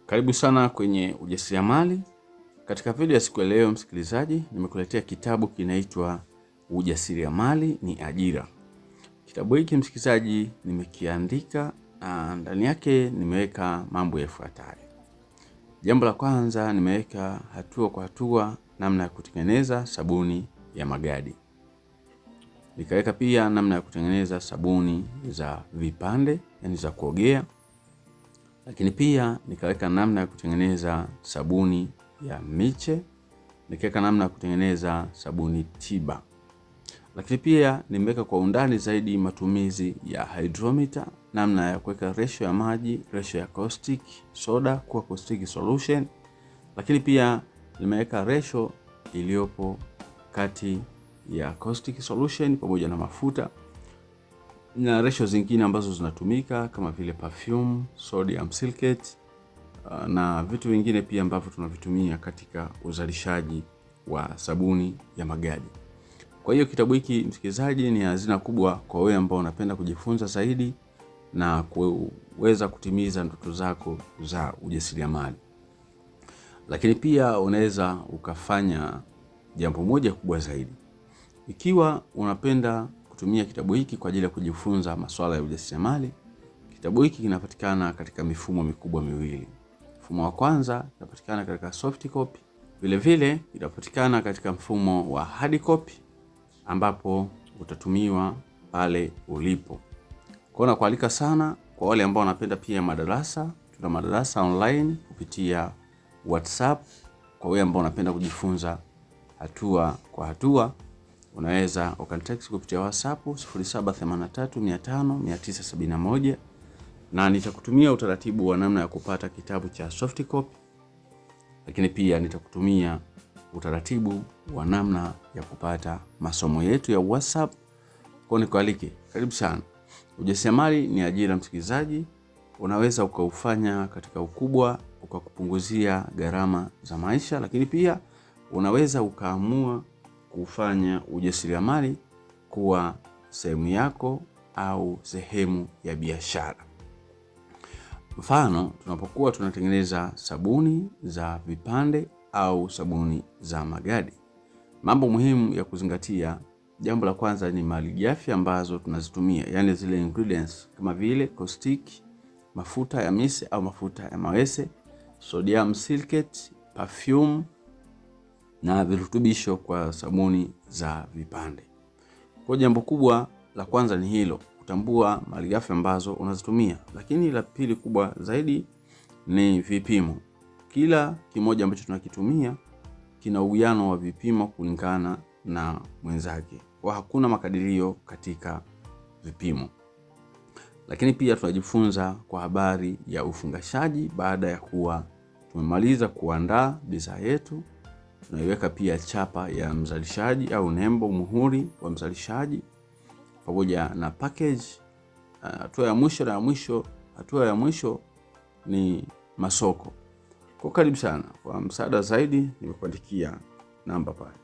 Karibu sana kwenye ujasiriamali. Katika video ya siku ya leo, msikilizaji, nimekuletea kitabu kinaitwa Ujasiriamali ni Ajira. Kitabu hiki msikilizaji nimekiandika na ndani yake nimeweka mambo yafuatayo. Jambo la kwanza, nimeweka hatua kwa hatua namna ya kutengeneza sabuni ya magadi. Nikaweka pia namna ya kutengeneza sabuni za vipande, yani za kuogea. Lakini pia nikaweka namna ya kutengeneza sabuni ya miche, nikaweka namna ya kutengeneza sabuni tiba. Lakini pia nimeweka kwa undani zaidi matumizi ya hydrometer, namna ya kuweka ratio ya maji, ratio ya caustic soda kuwa caustic solution. Lakini pia nimeweka ratio iliyopo kati ya caustic solution pamoja na mafuta, na ratio zingine ambazo zinatumika kama vile perfume, sodium silicate na vitu vingine pia ambavyo tunavitumia katika uzalishaji wa sabuni ya magadi. Kwa hiyo kitabu hiki msikilizaji ni hazina kubwa kwa wewe ambao unapenda kujifunza zaidi na kuweza kutimiza ndoto zako za ujasiriamali. Lakini pia unaweza ukafanya jambo moja kubwa zaidi. Ikiwa unapenda kutumia kitabu hiki kwa ajili ya kujifunza masuala ya ujasiriamali, kitabu hiki kinapatikana katika mifumo mikubwa miwili. Mfumo wa kwanza unapatikana katika soft copy, vile vile inapatikana katika mfumo wa hard copy ambapo utatumiwa pale ulipo. Kwa nakualika sana kwa wale ambao wanapenda pia madarasa, tuna madarasa online kupitia WhatsApp. Kwa wale ambao wanapenda kujifunza hatua kwa hatua, unaweza ukanitext kupitia WhatsApp 0783500971 na nitakutumia utaratibu wa namna ya kupata kitabu cha soft copy. Lakini pia nitakutumia utaratibu wa namna ya kupata masomo yetu ya WhatsApp. Kwa nikualike, karibu sana. Ujasiriamali ni ajira msikilizaji, unaweza ukaufanya katika ukubwa ukakupunguzia gharama za maisha, lakini pia unaweza ukaamua kufanya ujasiriamali kuwa sehemu yako au sehemu ya biashara. Mfano, tunapokuwa tunatengeneza sabuni za vipande au sabuni za magadi, mambo muhimu ya kuzingatia, jambo la kwanza ni malighafi ambazo tunazitumia, yani zile ingredients kama vile caustic, mafuta ya mise au mafuta ya mawese, sodium silicate, perfume na virutubisho kwa sabuni za vipande. Kwa jambo kubwa la kwanza ni hilo, kutambua malighafi ambazo unazitumia. Lakini la pili kubwa zaidi ni vipimo. Kila kimoja ambacho tunakitumia kina uwiano wa vipimo kulingana na mwenzake. Kwa hakuna makadirio katika vipimo. Lakini pia tunajifunza kwa habari ya ufungashaji. Baada ya kuwa tumemaliza kuandaa bidhaa yetu, tunaiweka pia chapa ya mzalishaji au nembo, muhuri wa mzalishaji pamoja na package. Hatua ya mwisho ni masoko. Kwa karibu sana. Kwa msaada zaidi nimekuandikia namba pale.